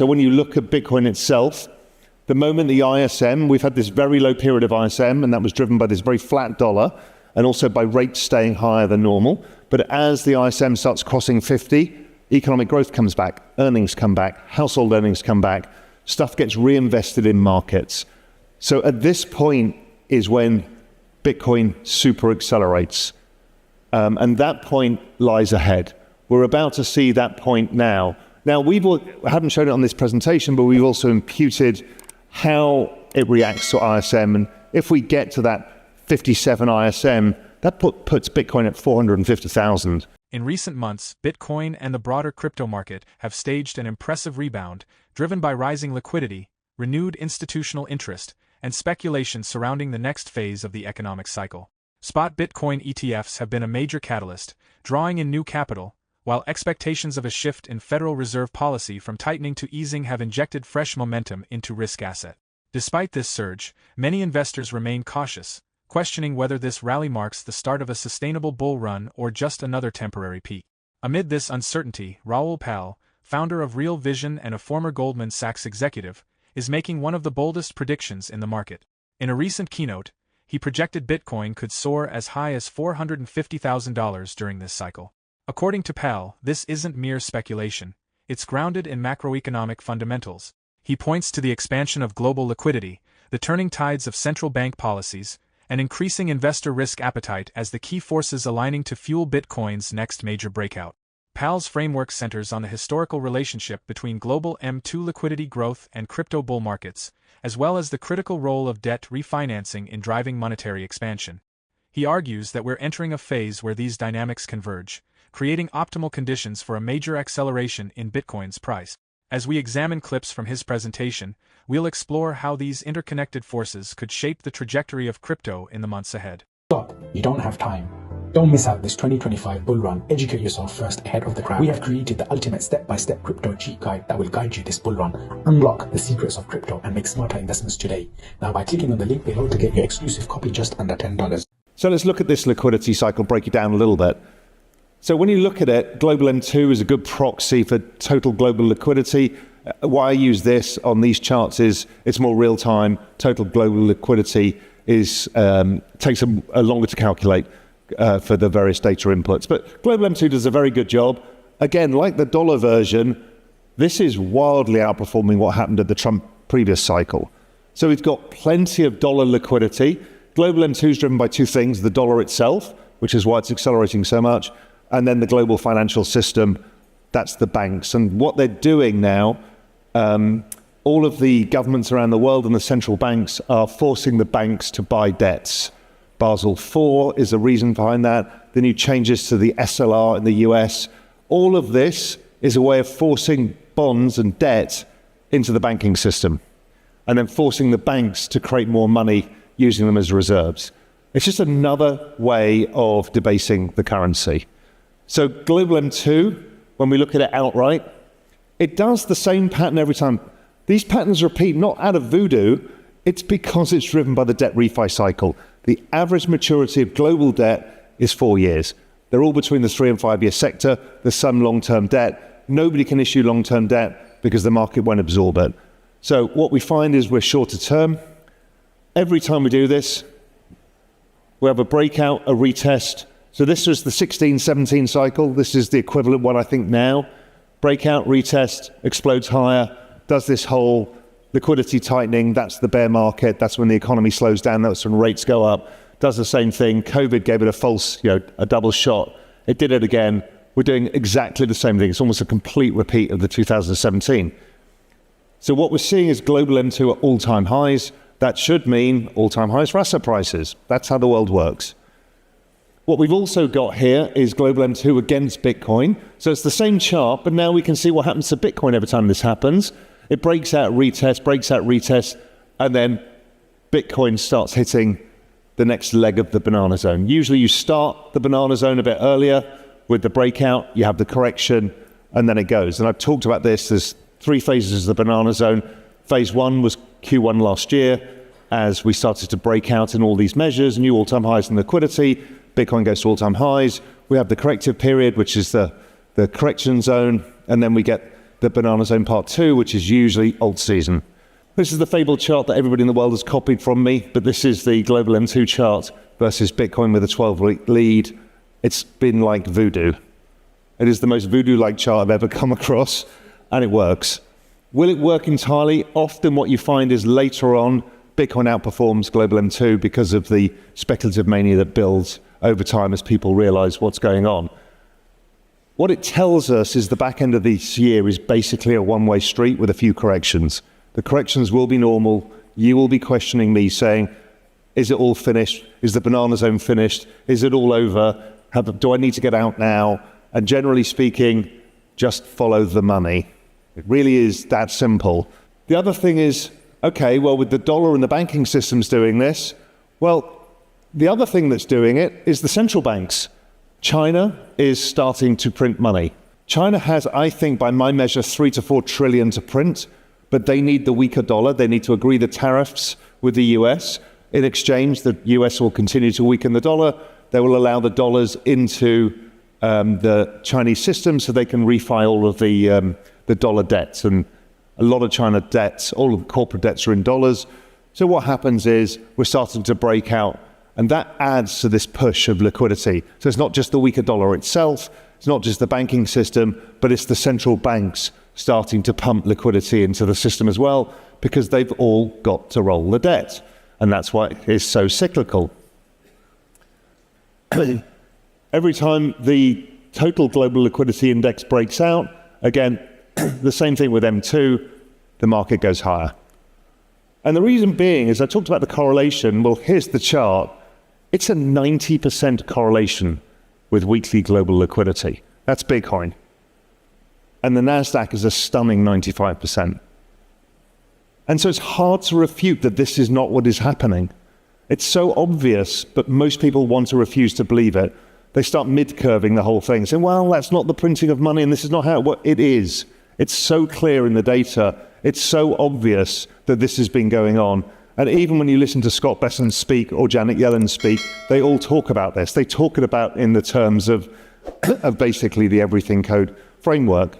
So when you look at Bitcoin itself, the moment the ISM, we've had this very low period of ISM, and that was driven by this very flat dollar, and also by rates staying higher than normal. But as the ISM starts crossing 50, economic growth comes back, earnings come back, household earnings come back, stuff gets reinvested in markets. So at this point is when Bitcoin super accelerates. And that point lies ahead. We're about to see that point now. Now, we haven't shown it on this presentation, but we've also imputed how it reacts to ISM. And if we get to that 57 ISM, that puts Bitcoin at 450,000. In recent months, Bitcoin and the broader crypto market have staged an impressive rebound, driven by rising liquidity, renewed institutional interest, and speculation surrounding the next phase of the economic cycle. Spot Bitcoin ETFs have been a major catalyst, drawing in new capital, while expectations of a shift in Federal Reserve policy from tightening to easing have injected fresh momentum into risk asset. Despite this surge, many investors remain cautious, questioning whether this rally marks the start of a sustainable bull run or just another temporary peak. Amid this uncertainty, RAOUL Pal, founder of Real Vision and a former Goldman Sachs executive, is making one of the boldest predictions in the market. In a recent keynote, he projected Bitcoin could soar as high as $450,000 during this cycle. According to Pal, this isn't mere speculation, it's grounded in macroeconomic fundamentals. He points to the expansion of global liquidity, the turning tides of central bank policies, and increasing investor risk appetite as the key forces aligning to fuel Bitcoin's next major breakout. Pal's framework centers on the historical relationship between global M2 liquidity growth and crypto bull markets, as well as the critical role of debt refinancing in driving monetary expansion. He argues that we're entering a phase where these dynamics converge, creating optimal conditions for a major acceleration in Bitcoin's price. As we examine clips from his presentation, we'll explore how these interconnected forces could shape the trajectory of crypto in the months ahead. Stop. You don't have time. Don't miss out this 2025 bull run. Educate yourself first ahead of the crowd. We have created the ultimate step-by-step crypto cheat guide that will guide you this bull run. Unlock the secrets of crypto and make smarter investments today. Now by clicking on the link below to get your exclusive copy just under $10. So let's look at this liquidity cycle, break it down a little bit. So when you look at it, global M2 is a good proxy for total global liquidity. Why I use this on these charts is it's more real time. Total global liquidity is takes a longer to calculate for the various data inputs. But global M2 does a very good job. Again, like the dollar version, this is wildly outperforming what happened at the Trump previous cycle. So we've got plenty of dollar liquidity. Global M2 is driven by two things: the dollar itself, which is why it's accelerating so much, and then the global financial system, that's the banks. And what they're doing now, all of the governments around the world and the central banks are forcing the banks to buy debts. Basel IV is a reason behind that. The new changes to the SLR in the US. All of this is a way of forcing bonds and debt into the banking system, and then forcing the banks to create more money using them as reserves. It's just another way of debasing the currency. So global M2, when we look at it outright, it does the same pattern every time. These patterns repeat not out of voodoo, it's because it's driven by the debt refi cycle. The average maturity of global debt is 4 years. They're all between the 3 and 5 year sector. There's some long-term debt. Nobody can issue long-term debt because the market won't absorb it. So what we find is we're shorter term. Every time we do this, we have a breakout, a retest. So this was the 16-17 cycle. This is the equivalent one I think now. Breakout, retest, explodes higher, does this whole liquidity tightening. That's the bear market. That's when the economy slows down. That's when rates go up. Does the same thing. COVID gave it a false, a double shot. It did it again. We're doing exactly the same thing. It's almost a complete repeat of the 2017. So what we're seeing is global M2 at all-time highs. That should mean all-time highs for asset prices. That's how the world works. What we've also got here is global M2 against Bitcoin. So it's the same chart, but now we can see what happens to Bitcoin every time this happens. It breaks out, retest, and then Bitcoin starts hitting the next leg of the banana zone. Usually you start the banana zone a bit earlier with the breakout, you have the correction, and then it goes. And I've talked about this, there's 3 phases of the banana zone. Phase 1 was Q1 last year, as we started to break out in all these measures, new all-time highs in liquidity, Bitcoin goes to all-time highs. We have the corrective period, which is the correction zone, and then we get the banana zone part 2, which is usually alt season. This is the fabled chart that everybody in the world has copied from me, but this is the global M2 chart versus Bitcoin with a 12-week lead. It's been like voodoo. It is the most voodoo-like chart I've ever come across, and it works. Will it work entirely? Often what you find is later on, Bitcoin outperforms global M2 because of the speculative mania that builds over time as people realize what's going on. What it tells us is the back end of this year is basically a one-way street with a few corrections. The corrections will be normal. You will be questioning me saying, is it all finished? Is the banana zone finished? Is it all over? Do I need to get out now? And generally speaking, just follow the money. It really is that simple. The other thing is, okay, well, with the dollar and the banking systems doing this, well, the other thing that's doing it is the central banks. China is starting to print money. China has, I think, by my measure, 3 to 4 trillion to print, but they need the weaker dollar. They need to agree the tariffs with the US. In exchange, the US will continue to weaken the dollar. They will allow the dollars into the Chinese system so they can refi all of the dollar debts. And a lot of China debts, all of the corporate debts are in dollars. So what happens is we're starting to break out, and that adds to this push of liquidity. So it's not just the weaker dollar itself, it's not just the banking system, but it's the central banks starting to pump liquidity into the system as well, because they've all got to roll the debt. And that's why it is so cyclical. Every time the total global liquidity index breaks out, again, the same thing with M2, the market goes higher. And the reason being is I talked about the correlation. Well, here's the chart. It's a 90% correlation with weekly global liquidity. That's Bitcoin. And the NASDAQ is a stunning 95%. And so it's hard to refute that this is not what is happening. It's so obvious, but most people want to refuse to believe it. They start mid-curving the whole thing, saying, well, that's not the printing of money, and this is not how it is. It's so clear in the data. It's so obvious that this has been going on. And even when you listen to Scott Bessent speak or Janet Yellen speak, they all talk about this. They talk it about in the terms of basically the everything code framework.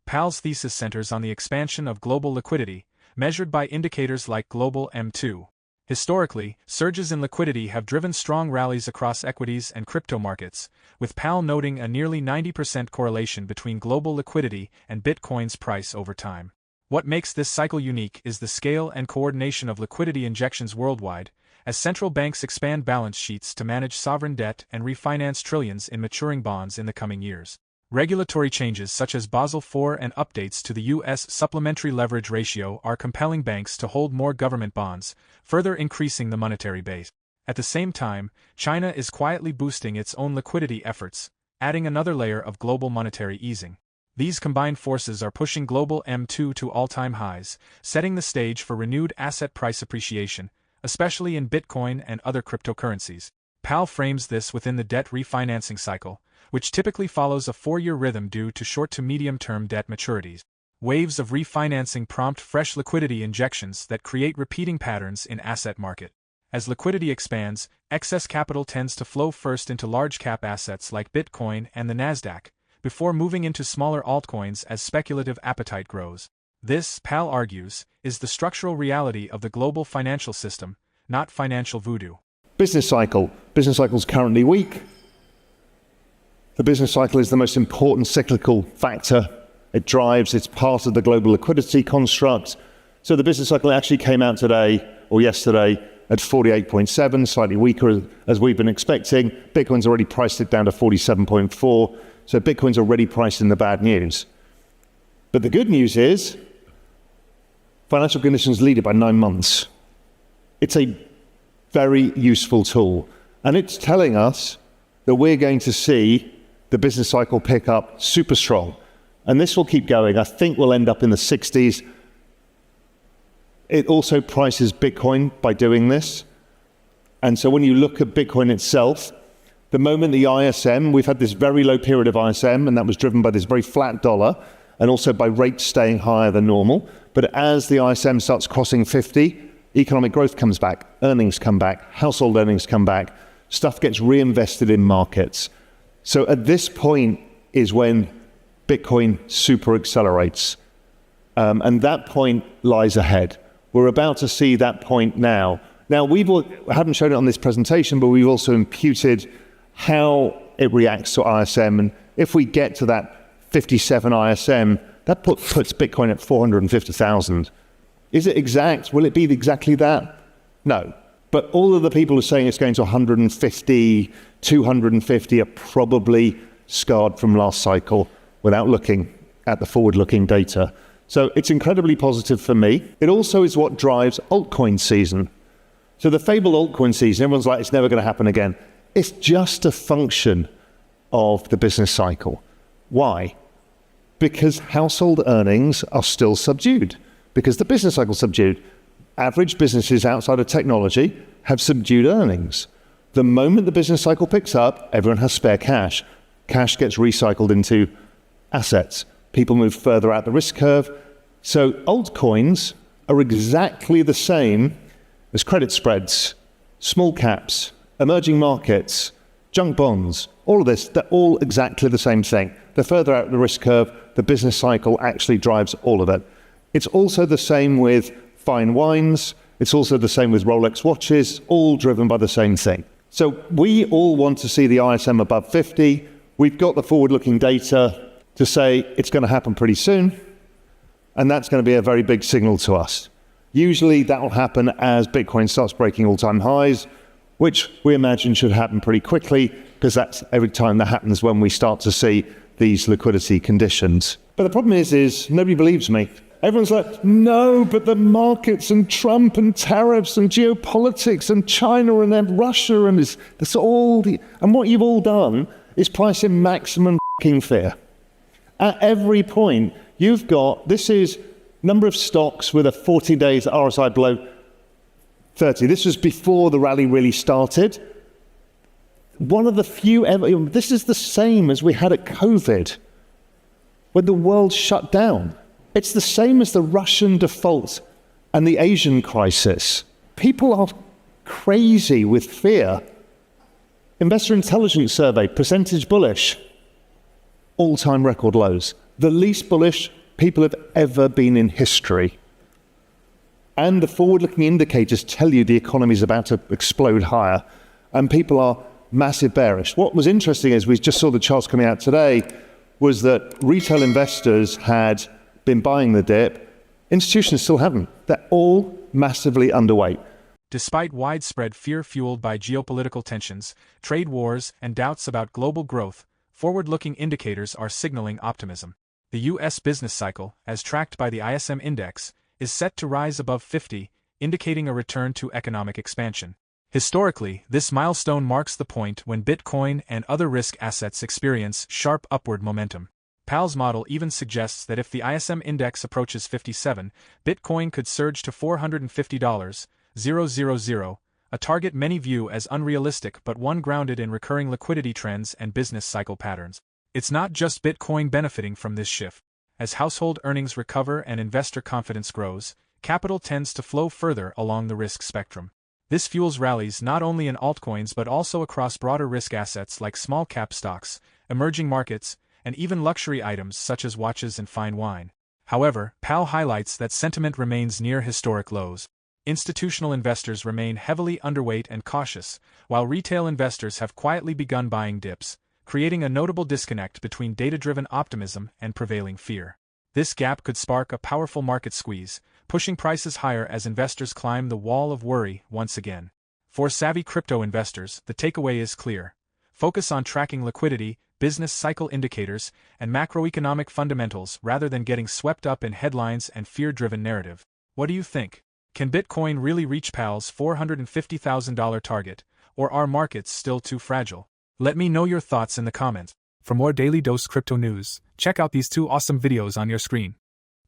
Powell's thesis centers on the expansion of global liquidity, measured by indicators like global M2. Historically, surges in liquidity have driven strong rallies across equities and crypto markets, with Powell noting a nearly 90% correlation between global liquidity and Bitcoin's price over time. What makes this cycle unique is the scale and coordination of liquidity injections worldwide, as central banks expand balance sheets to manage sovereign debt and refinance trillions in maturing bonds in the coming years. Regulatory changes such as Basel IV and updates to the U.S. supplementary leverage ratio are compelling banks to hold more government bonds, further increasing the monetary base. At the same time, China is quietly boosting its own liquidity efforts, adding another layer of global monetary easing. These combined forces are pushing global M2 to all-time highs, setting the stage for renewed asset price appreciation, especially in Bitcoin and other cryptocurrencies. Powell frames this within the debt refinancing cycle, which typically follows a 4-year rhythm due to short to medium-term debt maturities. Waves of refinancing prompt fresh liquidity injections that create repeating patterns in asset market. As liquidity expands, excess capital tends to flow first into large-cap assets like Bitcoin and the NASDAQ, before moving into smaller altcoins as speculative appetite grows. This, Powell argues, is the structural reality of the global financial system, not financial voodoo. Business cycle. Business cycle is currently weak. The business cycle is the most important cyclical factor. It drives, it's part of the global liquidity construct. So the business cycle actually came out today or yesterday at 48.7, slightly weaker as we've been expecting. Bitcoin's already priced it down to 47.4. So Bitcoin's already priced in the bad news. But the good news is financial conditions lead it by 9 months. It's a very useful tool. And it's telling us that we're going to see the business cycle pick up super strong. And this will keep going. I think we'll end up in the 60s. It also prices Bitcoin by doing this. And so when you look at Bitcoin itself, the moment the ISM, we've had this very low period of ISM, and that was driven by this very flat dollar, and also by rates staying higher than normal. But as the ISM starts crossing 50, economic growth comes back, earnings come back, household earnings come back, stuff gets reinvested in markets. So at this point is when Bitcoin super accelerates. And that point lies ahead. We're about to see that point now. Now, I haven't shown it on this presentation, but we've also imputed how it reacts to ISM. And if we get to that 57 ISM, that puts Bitcoin at 450,000. Is it exact? Will it be exactly that? No. But all of the people who are saying it's going to 150, 250 are probably scarred from last cycle without looking at the forward-looking data. So it's incredibly positive for me. It also is what drives altcoin season. So the fabled altcoin season, everyone's like, it's never going to happen again. It's just a function of the business cycle. Why? Because household earnings are still subdued, because the business cycle is subdued. Average businesses outside of technology have subdued earnings. The moment the business cycle picks up, everyone has spare cash. Cash gets recycled into assets. People move further out the risk curve. So altcoins are exactly the same as credit spreads, small caps, emerging markets, junk bonds, all of this, they're all exactly the same thing. The further out the risk curve, the business cycle actually drives all of it. It's also the same with fine wines. It's also the same with Rolex watches, all driven by the same thing. So we all want to see the ISM above 50. We've got the forward-looking data to say it's going to happen pretty soon, and that's going to be a very big signal to us. Usually that will happen as Bitcoin starts breaking all-time highs, which we imagine should happen pretty quickly, because that's every time that happens when we start to see these liquidity conditions. But the problem is nobody believes me. Everyone's like, no, but the markets and Trump and tariffs and geopolitics and China and then Russia and that's all and what you've all done is price in maximum fucking fear. At every point, you've got, this is number of stocks with a 40 days RSI below 30. This was before the rally really started. One of the few ever, this is the same as we had at COVID, when the world shut down. It's the same as the Russian default and the Asian crisis. People are crazy with fear. Investor Intelligence Survey, percentage bullish, all-time record lows. The least bullish people have ever been in history. And the forward-looking indicators tell you the economy is about to explode higher, and people are massive bearish. What was interesting is we just saw the charts coming out today was that retail investors had been buying the dip. Institutions still haven't. They're all massively underweight. Despite widespread fear fueled by geopolitical tensions, trade wars, and doubts about global growth, forward-looking indicators are signaling optimism. The U.S. business cycle, as tracked by the ISM index, is set to rise above 50, indicating a return to economic expansion. Historically, this milestone marks the point when Bitcoin and other risk assets experience sharp upward momentum. Powell's model even suggests that if the ISM index approaches 57, Bitcoin could surge to $450,000, a target many view as unrealistic but one grounded in recurring liquidity trends and business cycle patterns. It's not just Bitcoin benefiting from this shift. As household earnings recover and investor confidence grows, capital tends to flow further along the risk spectrum. This fuels rallies not only in altcoins but also across broader risk assets like small-cap stocks, emerging markets, and even luxury items such as watches and fine wine. However, Powell highlights that sentiment remains near historic lows. Institutional investors remain heavily underweight and cautious, while retail investors have quietly begun buying dips, creating a notable disconnect between data-driven optimism and prevailing fear. This gap could spark a powerful market squeeze, pushing prices higher as investors climb the wall of worry once again. For savvy crypto investors, the takeaway is clear. Focus on tracking liquidity, business cycle indicators, and macroeconomic fundamentals rather than getting swept up in headlines and fear-driven narrative. What do you think? Can Bitcoin really reach Powell's $450,000 target, or are markets still too fragile? Let me know your thoughts in the comments. For more Daily Dose Crypto news, check out these two awesome videos on your screen.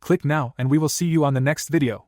Click now and we will see you on the next video.